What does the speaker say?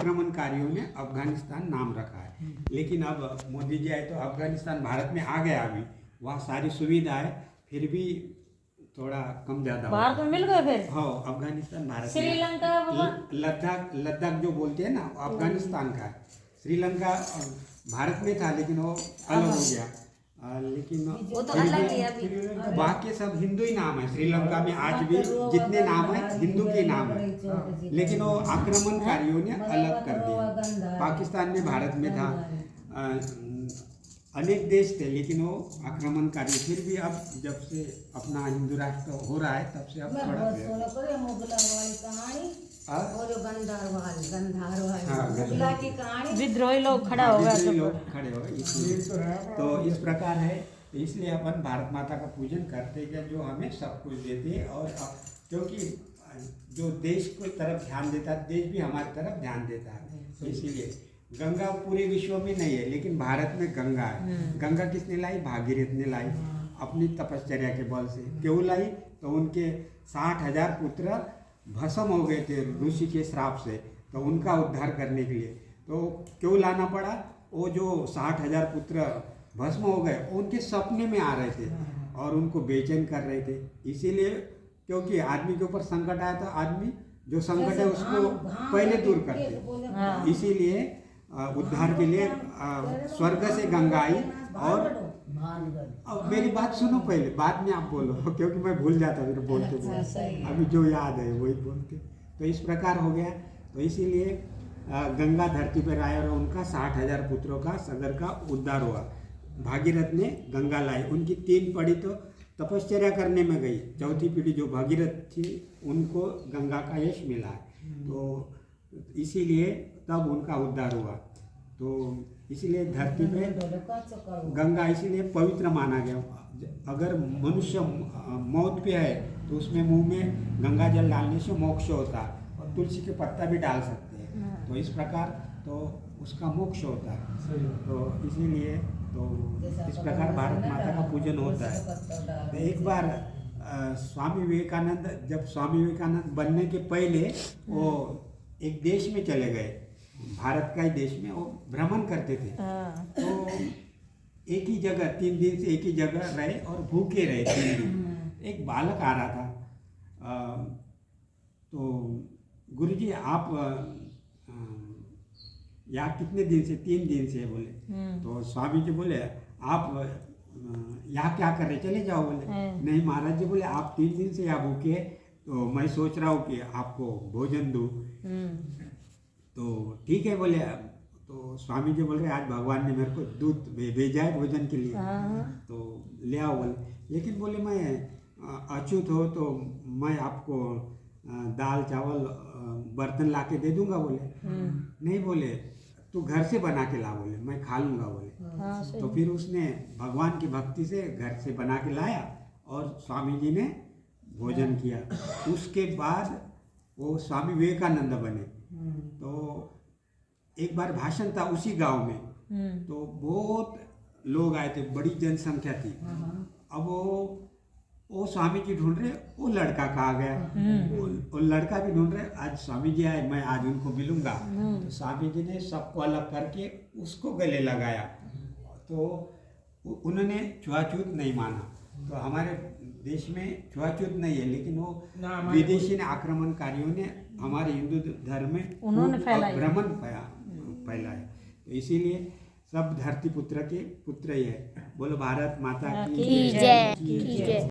आक्रमणकारियों ने अफगानिस्तान नाम रखा है। लेकिन अब मोदी जी आए तो अफगानिस्तान भारत में आ गया, अभी वहाँ सारी सुविधाएं फिर भी थोड़ा कम ज़्यादा भारत में मिल गए फिर। हाँ, अफगानिस्तान भारत में। श्रीलंका लद्दाख लद्दाख जो बोलते हैं ना, वो अफगानिस्तान का है। श्रीलंका भारत में था लेकिन वो अलग हो गया। लेकिन वो तो अलग ही है अभी। बाकी सब हिंदू ही नाम है। श्रीलंका में आज भी जितने नाम है हिंदू के नाम है, लेकिन वो आक्रमणकारियों ने अलग कर दिया। पाकिस्तान में भारत में था, अनेक देश थे, लेकिन वो आक्रमणकारी फिर भी अब जब से अपना हिंदू राष्ट्र हो रहा है तब से अब थोड़ा विद्रोही लोग खड़ा हो गया, लोग खड़े हो गए, इसलिए तो इस प्रकार है। तो इसलिए अपन भारत माता का पूजन करते हैं जो हमें सब कुछ देते हैं। और क्योंकि जो देश को तरफ ध्यान देता है, देश भी हमारी तरफ ध्यान देता है। इसीलिए गंगा पूरे विश्व में नहीं है, लेकिन भारत में गंगा है। गंगा किसने लाई? भागीरथ ने लाई, अपनी तपश्चर्या के बल से। क्यों लाई? तो उनके 60,000 पुत्र भस्म हो गए थे ऋषि के श्राप से, तो उनका उद्धार करने के लिए तो क्यों लाना पड़ा? वो जो 60,000 पुत्र भस्म हो गए, उनके सपने में आ रहे थे और उनको बेचैन कर रहे थे। इसीलिए क्योंकि आदमी के ऊपर संकट आया था, आदमी जो संकट है उसको पहले दूर करते, इसीलिए उद्धार के लिए स्वर्ग से गंगा आई। और अब मेरी बात सुनो पहले, बाद में आप बोलो, क्योंकि मैं भूल जाता फिर बोलते बोलते। अभी जो याद है वही बोलते। तो इस प्रकार हो गया। तो इसीलिए गंगा धरती पर आए और उनका 60,000 पुत्रों का सगर का उद्धार हुआ। भागीरथ ने गंगा लाई, उनकी 3 पीढ़ी तो तपश्चर्या करने में गई, चौथी पीढ़ी जो भागीरथ थी उनको गंगा का यश मिला है। तो इसीलिए तब उनका उद्धार हुआ। तो इसीलिए धरती पे गंगा इसीलिए पवित्र माना गया। अगर मनुष्य मौत पे है तो उसमें मुंह में गंगा जल डालने से मोक्ष होता है, और तुलसी के पत्ता भी डाल सकते हैं। तो इस प्रकार तो उसका मोक्ष होता है। तो इसीलिए तो इस प्रकार भारत माता का पूजन होता है। तो एक बार स्वामी विवेकानंद, जब स्वामी विवेकानंद बनने के पहले वो एक देश में चले गए, भारत का ही देश में वो भ्रमण करते थे। तो एक ही जगह 3 दिन से एक ही जगह रहे और भूखे रहे 3 दिन। एक बालक आ रहा था, तो गुरुजी आप यहाँ कितने दिन से? 3 दिन से बोले। तो स्वामी जी बोले आप यहाँ क्या कर रहे, चले जाओ। बोले नहीं महाराज जी, बोले आप 3 दिन से यहाँ भूखे, तो मैं सोच रहा हूँ कि आपको भोजन दूँ। तो ठीक है बोले। तो स्वामी जी बोल रहे आज भगवान ने मेरे को दूध भेजा है भोजन के लिए, तो ले आओ। बोले लेकिन बोले मैं अछूत हो तो मैं आपको दाल चावल बर्तन ला के दे दूंगा। बोले नहीं, बोले तू घर से बना के ला, बोले मैं खा लूँगा। बोले तो फिर उसने भगवान की भक्ति से घर से बना के लाया और स्वामी जी ने भोजन किया। उसके बाद वो स्वामी विवेकानंद बने। तो एक बार भाषण था उसी गांव में, तो बहुत लोग आए थे, बड़ी जनसंख्या थी। अब वो स्वामी जी ढूंढ रहे, वो लड़का कहाँ गया? वो लड़का भी ढूंढ रहे, आज स्वामी जी आए, मैं आज उनको मिलूंगा। तो स्वामी जी ने सबको अलग करके उसको गले लगाया। तो उन्होंने छुआछूत नहीं माना। तो हमारे देश में छुआछूत नहीं है, लेकिन वो विदेशी ने आक्रमणकारियों ने हमारे हिंदू धर्म में उन्होंने भ्रमण फैलाया। तो इसीलिए सब धरती पुत्र के पुत्र ही है। बोलो भारत माता की जय।